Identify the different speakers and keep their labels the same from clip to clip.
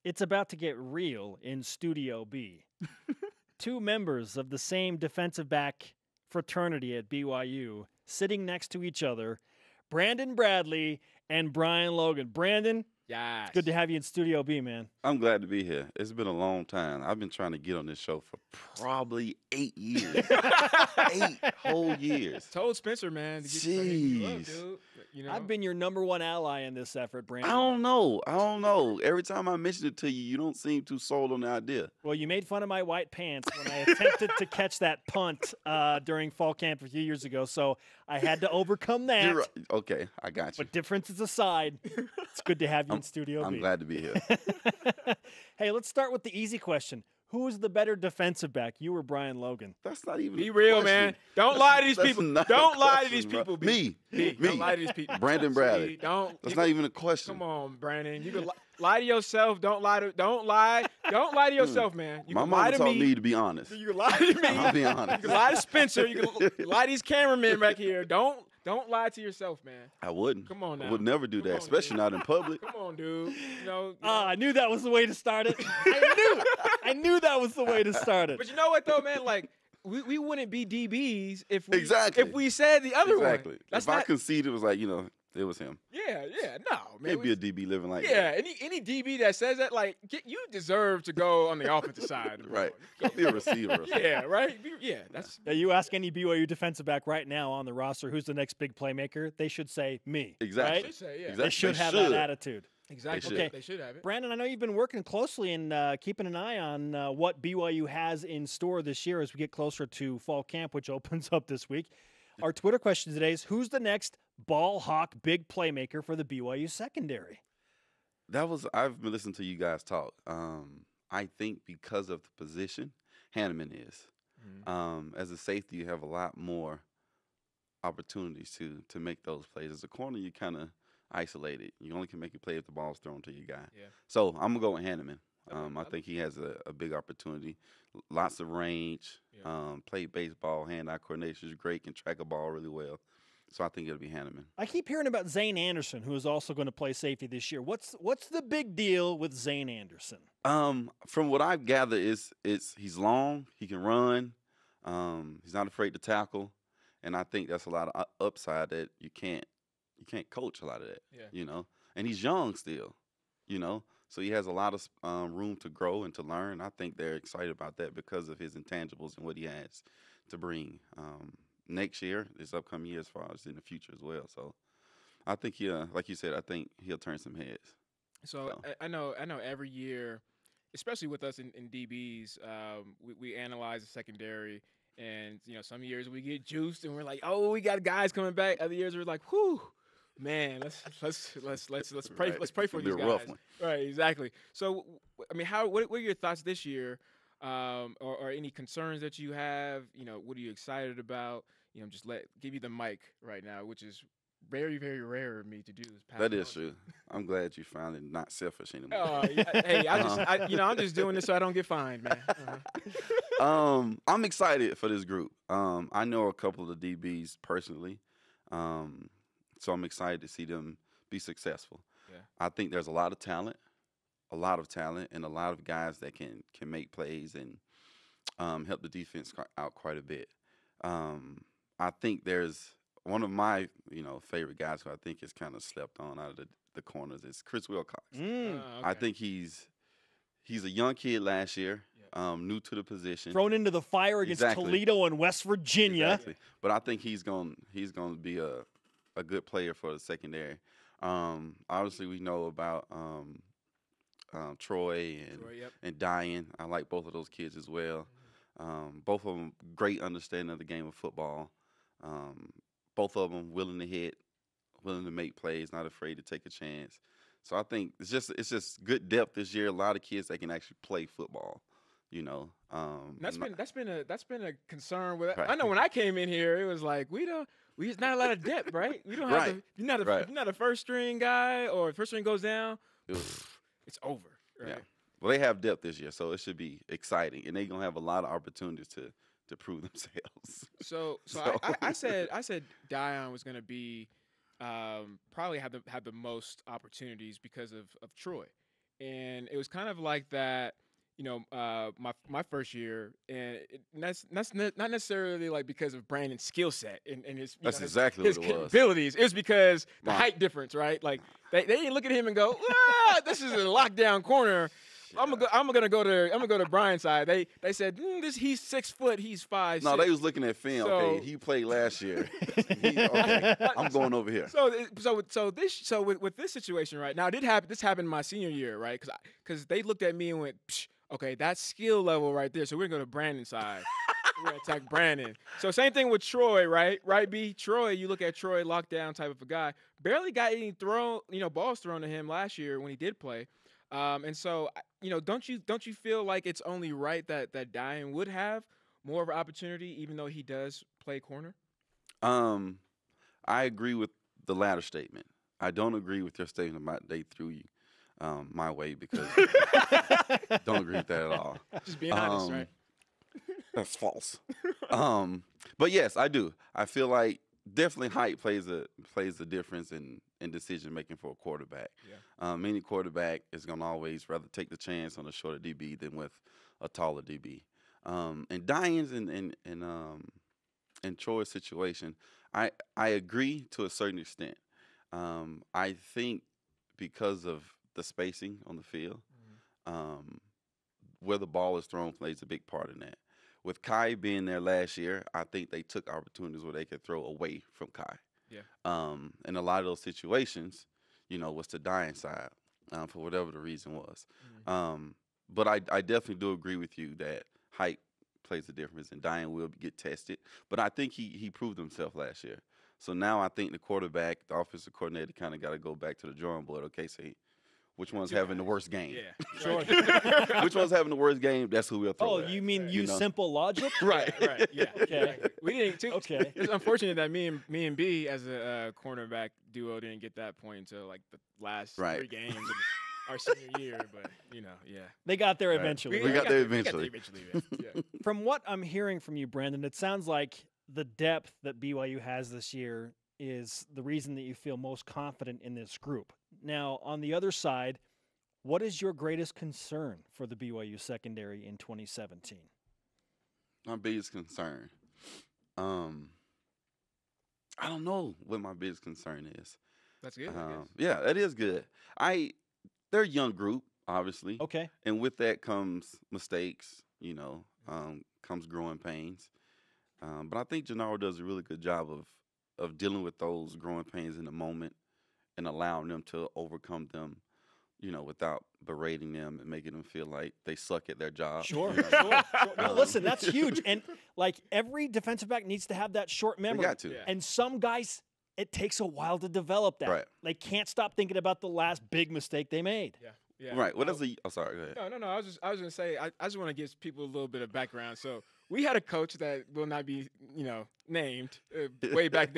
Speaker 1: It's about to get real in Studio B. Two members of the same defensive back fraternity at BYU sitting next to each other, Brandon Bradley and Brian Logan. Brandon,
Speaker 2: yes.
Speaker 1: It's good to have you in Studio B, man.
Speaker 3: I'm glad to be here. It's been a long time. I've been trying to get on this show for probably 8 years. 8 whole years.
Speaker 2: Told Spencer, man. To get you up,
Speaker 3: Jeez.
Speaker 2: dude. You know?
Speaker 1: I've been your #1 ally in this effort, Brandon.
Speaker 3: I don't know. Every time I mention it to you, you don't seem too sold on the idea.
Speaker 1: Well, you made fun of my white pants when I attempted to catch that punt during fall camp a few years ago, so I had to overcome that.
Speaker 3: You're right. Okay, I got you.
Speaker 1: But differences aside, it's good to have you in Studio B.
Speaker 3: I'm glad to be here.
Speaker 1: Hey, let's start with the easy question. Who is the better defensive back, you or Brian Logan?
Speaker 3: That's not even
Speaker 2: Be
Speaker 3: a
Speaker 2: real,
Speaker 3: question.
Speaker 2: man. Don't lie to these
Speaker 3: That's
Speaker 2: people.
Speaker 3: not
Speaker 2: Don't
Speaker 3: a
Speaker 2: lie to
Speaker 3: question,
Speaker 2: these
Speaker 3: bro.
Speaker 2: people.
Speaker 3: Me.
Speaker 2: Don't lie to these people.
Speaker 3: Brandon Bradley.
Speaker 2: See, don't.
Speaker 3: That's not even a question.
Speaker 2: Come on, Brandon. You can lie to yourself. Don't lie to yourself, man. You
Speaker 3: My
Speaker 2: can lie
Speaker 3: mama
Speaker 2: to
Speaker 3: taught
Speaker 2: me.
Speaker 3: me to be honest.
Speaker 2: You can lie to me.
Speaker 3: I'll be honest.
Speaker 2: You can lie to Spencer. You can lie to these cameramen back here. Don't lie to yourself, man.
Speaker 3: I wouldn't.
Speaker 2: Come on now.
Speaker 3: I would never do
Speaker 2: Come
Speaker 3: that,
Speaker 2: on,
Speaker 3: especially
Speaker 2: dude.
Speaker 3: not in public.
Speaker 2: Come on, dude. You know,
Speaker 1: I knew that was the way to start it. I knew that was the way to start it.
Speaker 2: But you know what though, man? Like we wouldn't be DBs if we said the other
Speaker 3: Exactly.
Speaker 2: one. That's
Speaker 3: if I
Speaker 2: not.
Speaker 3: conceded, it was like, it was him.
Speaker 2: Yeah, no, man.
Speaker 3: Can't be a DB living like
Speaker 2: Yeah,
Speaker 3: that.
Speaker 2: any DB that says that, like, you deserve to go on the offensive side. Of the
Speaker 3: Right.
Speaker 2: ball.
Speaker 3: Go be a receiver. Or something.
Speaker 2: Yeah, right. Yeah, that's.
Speaker 1: Yeah, you ask any BYU defensive back right now on the roster who's the next big playmaker, they should say me.
Speaker 3: Exactly.
Speaker 1: Right?
Speaker 2: Say, yeah.
Speaker 3: Exactly.
Speaker 1: They should have that attitude.
Speaker 2: Exactly.
Speaker 3: should.
Speaker 2: They should have it.
Speaker 1: Brandon, I know you've been working closely and keeping an eye on what BYU has in store this year as we get closer to fall camp, which opens up this week. Our Twitter question today is, who's the next ball hawk big playmaker for the BYU secondary?
Speaker 3: I've been listening to you guys talk. I think because of the position, Hanneman is. As a safety, you have a lot more opportunities to make those plays. As a corner, you kind of isolated. You only can make a play if the ball's thrown to your guy.
Speaker 2: Yeah.
Speaker 3: So I'm going to go with Hanneman. I think he has a big opportunity. Lots of range.
Speaker 2: Yeah.
Speaker 3: Play baseball, hand-eye coordination is great, can track a ball really well. So I think it'll be Hanneman.
Speaker 1: I keep hearing about Zane Anderson, who is also going to play safety this year. What's the big deal with Zane Anderson?
Speaker 3: From what I've gathered, he's long, he can run, he's not afraid to tackle, and I think that's a lot of upside that you can't coach a lot of that.
Speaker 2: Yeah.
Speaker 3: And he's young still, so he has a lot of room to grow and to learn. I think they're excited about that because of his intangibles and what he has to bring next year, this upcoming year, as far as in the future as well. So I think like you said, I think he'll turn some heads.
Speaker 2: So I know every year, especially with us in DBs, we analyze the secondary, and some years we get juiced and we're like, oh, we got guys coming back. Other years we're like, whew, man, let's pray.
Speaker 3: Right.
Speaker 2: Let's pray for
Speaker 3: It'll
Speaker 2: these
Speaker 3: be a
Speaker 2: guys.
Speaker 3: rough one.
Speaker 2: Right, exactly. So I mean, what are your thoughts this year, or any concerns that you have? What are you excited about? Just give you the mic right now, which is very, very rare of me to do.
Speaker 3: That is true. I'm glad you finally not selfish anymore.
Speaker 2: Hey, I'm just doing this so I don't get fined, man.
Speaker 3: I'm excited for this group. I know a couple of the DBs personally, so I'm excited to see them be successful.
Speaker 2: Yeah.
Speaker 3: I think there's a lot of talent, and a lot of guys that can make plays and help the defense out quite a bit. I think there's one of my favorite guys who I think is kind of slept on out of the corners is Chris Wilcox.
Speaker 2: Okay.
Speaker 3: I think he's a young kid last year, new to the position.
Speaker 1: Thrown into the fire against Toledo and West Virginia.
Speaker 3: Exactly. But I think he's going to be a good player for the secondary. Obviously, we know about Troy and Diane. I like both of those kids as well. Both of them great understanding of the game of football. Both of them willing to hit, willing to make plays, not afraid to take a chance. So I think it's just good depth this year. A lot of kids that can actually play football.
Speaker 2: That's been a concern with.
Speaker 3: Right.
Speaker 2: I know when I came in here, it was like it's not a lot of depth, right? We don't have you're not a first string guy, or if first string goes down, it's over. Right?
Speaker 3: Yeah. Well, they have depth this year, so it should be exciting, and they're gonna have a lot of opportunities to prove themselves.
Speaker 2: So I said Dion was gonna be probably have the most opportunities because of Troy. and it was kind of like that. My first year, and that's not necessarily like because of Brandon's skill set and his
Speaker 3: exactly
Speaker 2: his
Speaker 3: what it was.
Speaker 2: capabilities. It was because the height difference, right? Like they didn't look at him and go, "This is a lockdown corner." I'm gonna go to Brian's side. They said he's 6 foot, he's 5'6".
Speaker 3: No, they was looking at film.
Speaker 2: So,
Speaker 3: okay, he played last year. Okay, I'm going over here.
Speaker 2: So with this situation right now, this happened my senior year, right? Because they looked at me and went, Psh, okay, that's skill level right there. So we're gonna go to Brandon's side. We're gonna attack Brandon. So same thing with Troy, right? Right, B. Troy, you look at Troy, lockdown type of a guy. Barely got any balls thrown to him last year when he did play. And so, don't you feel like it's only right that Diane would have more of an opportunity, even though he does play corner?
Speaker 3: I agree with the latter statement. I don't agree with your statement about they threw you my way because don't agree with that at all.
Speaker 2: Just being honest, right?
Speaker 3: That's false. But yes, I do. I feel like definitely height plays a difference in decision making for a quarterback.
Speaker 2: Yeah.
Speaker 3: Any quarterback is gonna always rather take the chance on a shorter DB than with a taller DB. And Diane's in Troy's situation, I agree to a certain extent. I think because of the spacing on the field, where the ball is thrown plays a big part in that. With Kai being there last year, I think they took opportunities where they could throw away from Kai.
Speaker 2: Yeah.
Speaker 3: And a lot of those situations, was to Diane's side for whatever the reason was. But I definitely do agree with you that height plays a difference, and Diane will get tested. But I think he proved himself last year. So now I think the quarterback, the offensive coordinator, kind of got to go back to the drawing board. Okay, so which one's having the worst game?
Speaker 2: Yeah, sure.
Speaker 3: Which one's having the worst game? That's who we'll throw.
Speaker 1: Oh, you mean use simple logic?
Speaker 3: Right.
Speaker 2: Right. Yeah.
Speaker 1: Okay.
Speaker 2: We didn't.
Speaker 1: Okay.
Speaker 2: It's unfortunate that me and B as a cornerback duo didn't get that point until like the last 3 games of our senior year. But yeah.
Speaker 1: They got there eventually.
Speaker 3: We got there eventually.
Speaker 2: Yeah.
Speaker 1: From what I'm hearing from you, Brandon, it sounds like the depth that BYU has this year is the reason that you feel most confident in this group. Now, on the other side, what is your greatest concern for the BYU secondary in 2017?
Speaker 3: My biggest concern, I don't know what my biggest concern is.
Speaker 2: That's good. I guess.
Speaker 3: Yeah, that is good. They're a young group, obviously.
Speaker 1: Okay.
Speaker 3: And with that comes mistakes, comes growing pains. But I think Gennaro does a really good job of dealing with those growing pains in the moment and allowing them to overcome them, without berating them and making them feel like they suck at their job.
Speaker 1: Sure. No, listen, that's huge. And like every defensive back needs to have that short memory.
Speaker 3: They got to.
Speaker 2: Yeah.
Speaker 1: And some guys, it takes a while to develop that.
Speaker 3: Right.
Speaker 1: They can't stop thinking about the last big mistake they made.
Speaker 2: Yeah. Yeah.
Speaker 3: Right. What is the? Oh, sorry. Go ahead.
Speaker 2: No. I was gonna say I just want to give people a little bit of background. So we had a coach that will not be named way back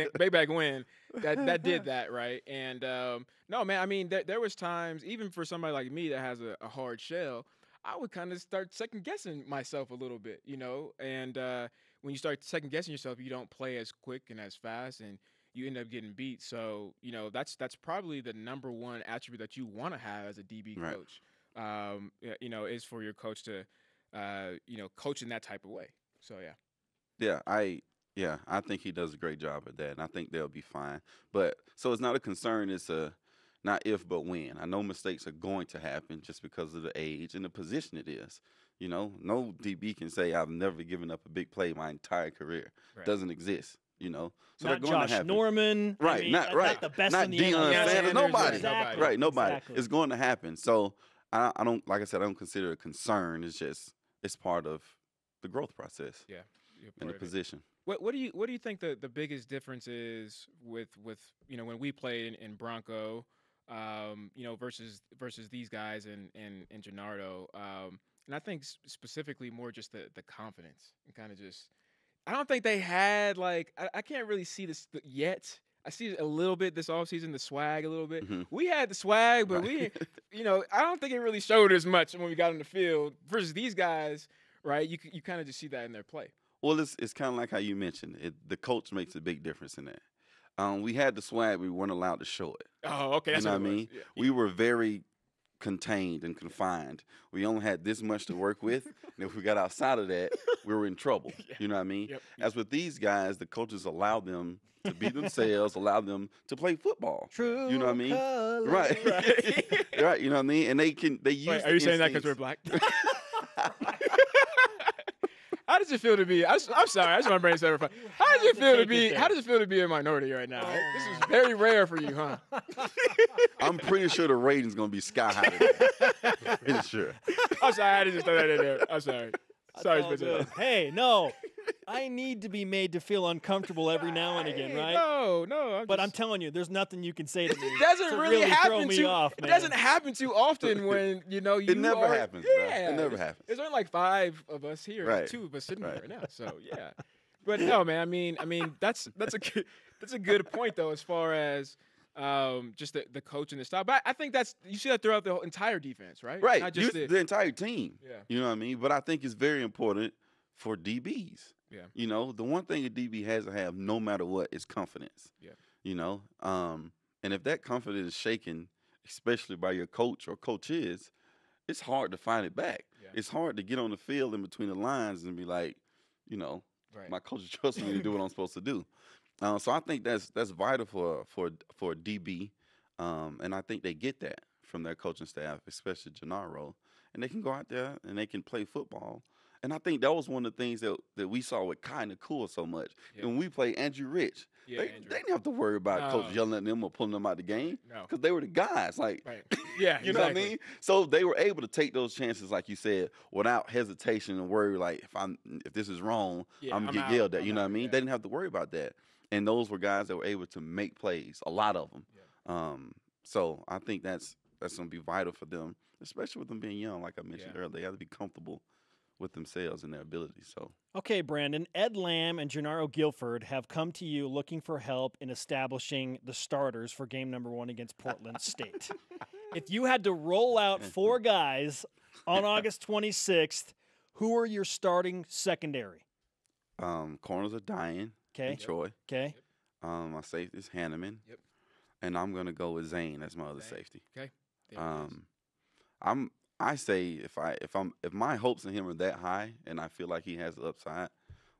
Speaker 2: when that did that, right? And no, man. I mean, there was times even for somebody like me that has a hard shell, I would kind of start second guessing myself a little bit, And when you start second guessing yourself, you don't play as quick and as fast, and you end up getting beat. So, that's probably the number one attribute that you want to have as a DB coach, is for your coach to, coach in that type of way. So, yeah.
Speaker 3: Yeah, I think he does a great job at that, and I think they'll be fine. But so it's not a concern. It's not if, but when. I know mistakes are going to happen just because of the age and the position it is. No DB can say, I've never given up a big play my entire career.
Speaker 2: Right.
Speaker 3: Doesn't exist. So
Speaker 1: not
Speaker 3: they're going
Speaker 1: Josh
Speaker 3: to happen.
Speaker 1: Norman.
Speaker 3: Right,
Speaker 1: I mean,
Speaker 3: not
Speaker 1: the best
Speaker 3: not
Speaker 1: in the
Speaker 3: Deion
Speaker 1: NFL.
Speaker 3: Sanders. Nobody.
Speaker 1: Exactly.
Speaker 3: Right, nobody.
Speaker 1: Exactly.
Speaker 3: It's going to happen. So I don't, like I said, I don't consider it a concern. It's part of the growth process.
Speaker 2: Yeah.
Speaker 3: In the position.
Speaker 2: What do you think the biggest difference is with when we played in Bronco, versus these guys and Gennaro, and I think specifically more just the confidence and kind of just. I don't think they had I can't really see this yet. I see it a little bit this offseason, the swag a little bit.
Speaker 3: Mm-hmm.
Speaker 2: We had the swag, but we, I don't think it really showed as much when we got on the field versus these guys, right? You kind of just see that in their play.
Speaker 3: Well, it's kind of like how you mentioned. The coach makes a big difference in that. We had the swag. We weren't allowed to show it.
Speaker 2: Oh, okay.
Speaker 3: You know what I mean?
Speaker 2: Yeah.
Speaker 3: We were very contained and confined. We only had this much to work with, and if we got outside of that, we were in trouble. You know what I mean?
Speaker 2: Yep.
Speaker 3: As with these guys, the coaches allow them to be themselves, allow them to play football.
Speaker 1: True.
Speaker 3: You know what I mean?
Speaker 1: Colors.
Speaker 3: Right. Right. You know what I mean? And they use.
Speaker 2: Wait, are you saying that because we're black? How does it feel to be? I'm sorry, I just want to bring this up. How does it feel to be? How does it feel to be a minority right now? This is very rare for you, huh?
Speaker 3: I'm pretty sure the rating's gonna be sky high today. Pretty sure.
Speaker 2: I'm sorry, I had to just throw that in there. I'm sorry. Sorry,
Speaker 1: That's all
Speaker 2: Spencer.
Speaker 1: good. Hey, no. I need to be made to feel uncomfortable every now and again, right?
Speaker 2: No.
Speaker 1: But I'm telling you, there's nothing you can say to me.
Speaker 2: It doesn't
Speaker 1: to
Speaker 2: really happen
Speaker 1: throw me
Speaker 2: too.
Speaker 1: off,
Speaker 2: It
Speaker 1: man.
Speaker 2: doesn't happen too often when you
Speaker 3: never
Speaker 2: are,
Speaker 3: happens, bro.
Speaker 2: Yeah,
Speaker 3: It never happens.
Speaker 2: There's only like 5 of us here,
Speaker 3: Right.
Speaker 2: 2 of us sitting
Speaker 3: Right.
Speaker 2: here right now. So yeah, but no, man. I mean that's a good point though, as far as just the coach and the style. But I think you see that throughout the entire defense, right?
Speaker 3: Right.
Speaker 2: Not just
Speaker 3: the entire team.
Speaker 2: Yeah.
Speaker 3: You know what I mean? But I think it's very important for DBs.
Speaker 2: Yeah.
Speaker 3: You know, the one thing a DB has to have no matter what is confidence.
Speaker 2: Yeah.
Speaker 3: You know, and if that confidence is shaken, especially by your coach or coaches, it's hard to find it back.
Speaker 2: Yeah.
Speaker 3: It's hard to get on the field in between the lines and be like, you know,
Speaker 2: Right.
Speaker 3: my coach trusts me to do what I'm supposed to do. So I think that's vital for a DB, and I think they get that from their coaching staff, especially Gennaro, and they can go out there and they can play football. And I think that was one of the things that we saw with Kai Nakua so much.
Speaker 2: Yeah.
Speaker 3: When we played Andrew Rich,
Speaker 2: Yeah,
Speaker 3: they
Speaker 2: Andrew.
Speaker 3: didn't have to worry about coach
Speaker 2: No.
Speaker 3: yelling at them or pulling them out the game
Speaker 2: No.
Speaker 3: because they were the guys. Like,
Speaker 2: Right. Yeah.
Speaker 3: you know what I
Speaker 2: exactly.
Speaker 3: mean? So they were able to take those chances, like you said, without hesitation and worry. Like, if this is wrong,
Speaker 2: Yeah,
Speaker 3: I'm
Speaker 2: I'm
Speaker 3: gonna get
Speaker 2: out.
Speaker 3: yelled at.
Speaker 2: I'm
Speaker 3: You know what I
Speaker 2: out,
Speaker 3: mean?
Speaker 2: yeah.
Speaker 3: They didn't have to worry about that. And those were guys that were able to make plays. A lot of them.
Speaker 2: Yeah.
Speaker 3: So I think that's gonna be vital for them, especially with them being young. Like I mentioned earlier, they have to be comfortable with themselves and their abilities. So
Speaker 1: Okay, Brandon. Ed Lamb and Gennaro Guilford have come to you looking for help in establishing the starters for game number 1 against Portland State. If you had to roll out 4 guys on August 26th, who are your starting secondary?
Speaker 3: corners are dying.
Speaker 1: Okay.
Speaker 3: And Troy.
Speaker 1: Okay.
Speaker 3: My safety is Hanneman.
Speaker 2: Yep.
Speaker 3: And I'm gonna go with Zane as my other
Speaker 2: Zane.
Speaker 3: safety.
Speaker 2: Okay. There it is.
Speaker 3: I say if my hopes in him are that high and I feel like he has the upside,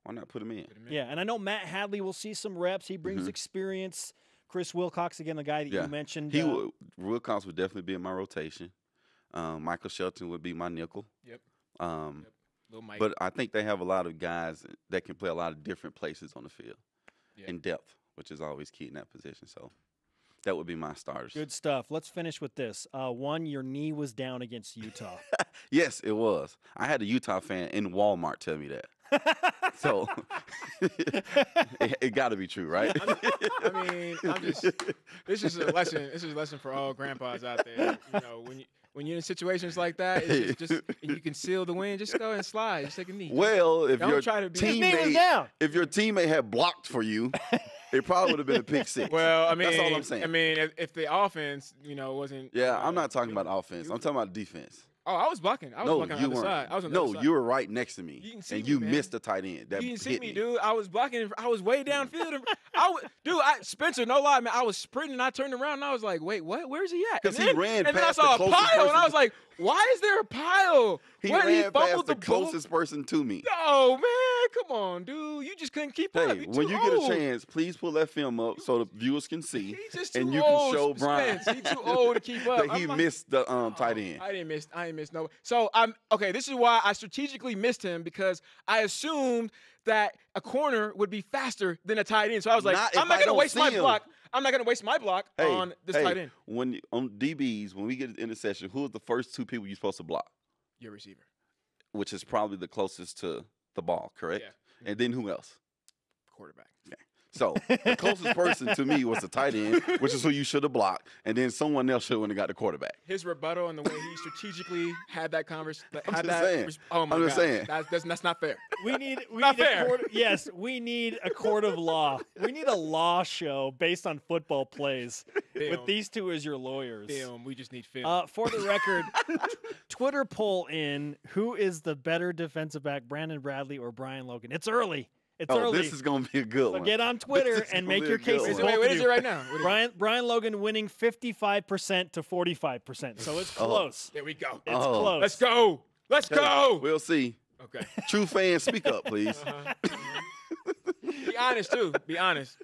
Speaker 3: why not put him in?
Speaker 2: Put him in.
Speaker 1: Yeah, and I know Matt Hadley will see some reps. He brings experience. Chris Wilcox, again, the guy that you mentioned.
Speaker 3: Wilcox would definitely be in my rotation. Michael Shelton would be my nickel.
Speaker 2: Yep. Little Mike.
Speaker 3: But I think they have a lot of guys that can play a lot of different places on the field in depth, which is always key in that position. So that would be my starters.
Speaker 1: Good stuff. Let's finish with this. One, your knee was down against Utah.
Speaker 3: Yes, it was. I had a Utah fan in Walmart tell me that. So it got to be true, right?
Speaker 2: I mean, this is a lesson. This is a lesson for all grandpas out there. You know, when you're in situations like that, it's just and you can seal the win. Just go and slide. Just take a knee.
Speaker 3: Well, if
Speaker 2: Don't
Speaker 3: your
Speaker 2: try to be-
Speaker 1: His knee was
Speaker 3: teammate
Speaker 1: down.
Speaker 3: had blocked for you, it probably would have been a pick six.
Speaker 2: Well, I mean,
Speaker 3: that's all I'm saying.
Speaker 2: I mean, if the offense, wasn't.
Speaker 3: Yeah, I'm not talking about offense. I'm talking about defense.
Speaker 2: Oh, I was blocking. I was
Speaker 3: No,
Speaker 2: blocking on
Speaker 3: you
Speaker 2: the other
Speaker 3: weren't.
Speaker 2: side. I was on the other
Speaker 3: No,
Speaker 2: side.
Speaker 3: you were right next to me,
Speaker 2: You didn't see
Speaker 3: and
Speaker 2: me,
Speaker 3: you
Speaker 2: man.
Speaker 3: missed the tight end. That
Speaker 2: You didn't see
Speaker 3: hit
Speaker 2: me, dude. I was blocking. I was way downfield. Spencer, no lie, man. I was sprinting. I turned around and I was like, wait, what? Where's he at?
Speaker 3: 'Cause
Speaker 2: And
Speaker 3: he
Speaker 2: then-
Speaker 3: ran
Speaker 2: and then I
Speaker 3: past
Speaker 2: saw
Speaker 3: the
Speaker 2: a
Speaker 3: closest
Speaker 2: pile, and
Speaker 3: person
Speaker 2: I was like, why is there a pile?
Speaker 3: He
Speaker 2: What,
Speaker 3: ran
Speaker 2: fumbled
Speaker 3: past the
Speaker 2: ball?
Speaker 3: closest person to me.
Speaker 2: No, man, come on, dude. You just couldn't keep up.
Speaker 3: Hey,
Speaker 2: You're
Speaker 3: when
Speaker 2: too
Speaker 3: you
Speaker 2: old.
Speaker 3: get a chance, please pull that film up so the viewers can see,
Speaker 2: He's just too
Speaker 3: and you
Speaker 2: old,
Speaker 3: can show Brian
Speaker 2: Spence. He's too old to keep up.
Speaker 3: that he
Speaker 2: I'm like,
Speaker 3: missed the tight end.
Speaker 2: I didn't miss no. So okay. This is why I strategically missed him, because I assumed that a corner would be faster than a tight end. So I was like,
Speaker 3: Not if
Speaker 2: I'm not
Speaker 3: I
Speaker 2: gonna
Speaker 3: don't
Speaker 2: waste my
Speaker 3: see him.
Speaker 2: block. I'm not gonna waste my block on this tight end.
Speaker 3: When on DBs, when we get an interception, who are the first 2 people you're supposed to block?
Speaker 2: Your receiver.
Speaker 3: Which is probably the closest to the ball, correct?
Speaker 2: Yeah.
Speaker 3: And then who else?
Speaker 2: Quarterback.
Speaker 3: So the closest person to me was the tight end, which is who you should have blocked, and then someone else should have got the quarterback.
Speaker 2: His rebuttal and the way he strategically had that conversation.
Speaker 3: I'm just saying.
Speaker 2: Oh my
Speaker 3: I'm
Speaker 2: God.
Speaker 3: just saying.
Speaker 2: That's not fair.
Speaker 1: We need
Speaker 2: Not
Speaker 1: a
Speaker 2: fair.
Speaker 1: court, yes, we need a court of law. We need a law show based on football plays with
Speaker 2: Film.
Speaker 1: these 2 as your lawyers.
Speaker 2: Film. We just need film.
Speaker 1: For the record, Twitter poll in: who is the better defensive back, Brandon Bradley or Brian Logan? It's early. It's
Speaker 3: Oh,
Speaker 1: early.
Speaker 3: this is going to be a good
Speaker 1: So
Speaker 3: one.
Speaker 1: get on Twitter
Speaker 3: This is
Speaker 1: and
Speaker 3: gonna
Speaker 1: make
Speaker 3: be
Speaker 1: your
Speaker 3: a good
Speaker 1: cases.
Speaker 3: one.
Speaker 2: Wait,
Speaker 1: both
Speaker 2: what
Speaker 1: of
Speaker 2: is
Speaker 1: you.
Speaker 2: it right now? What is it?
Speaker 1: Brian Logan winning 55% to 45%. So it's close.
Speaker 2: There we go.
Speaker 1: It's
Speaker 3: Oh.
Speaker 1: close.
Speaker 2: Let's go. Let's go.
Speaker 3: We'll see.
Speaker 2: Okay.
Speaker 3: True fans, speak up, please.
Speaker 2: Be honest too. Be honest.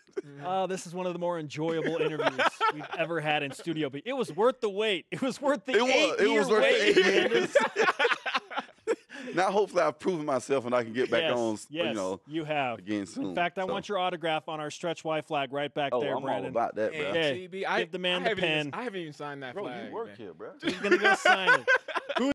Speaker 1: This is one of the more enjoyable interviews we've ever had in Studio B. It was worth the wait. It was worth the
Speaker 3: It was. It
Speaker 1: 8-year
Speaker 3: was worth
Speaker 1: wait.
Speaker 3: the 8
Speaker 1: Brandon.
Speaker 3: years. Now, hopefully, I've proven myself and I can get back
Speaker 1: Yes,
Speaker 3: on,
Speaker 1: yes, you have.
Speaker 3: again soon.
Speaker 1: In fact, I
Speaker 3: So-
Speaker 1: want your autograph on our stretch Y flag right back
Speaker 3: Oh,
Speaker 1: there,
Speaker 3: I'm
Speaker 1: Brandon.
Speaker 3: all about that, bro.
Speaker 2: And
Speaker 1: Yeah,
Speaker 2: TB,
Speaker 1: give the man the pen.
Speaker 2: I haven't even signed that
Speaker 3: Bro,
Speaker 2: flag.
Speaker 3: you work
Speaker 2: man.
Speaker 3: here, bro.
Speaker 1: He's gonna go sign it.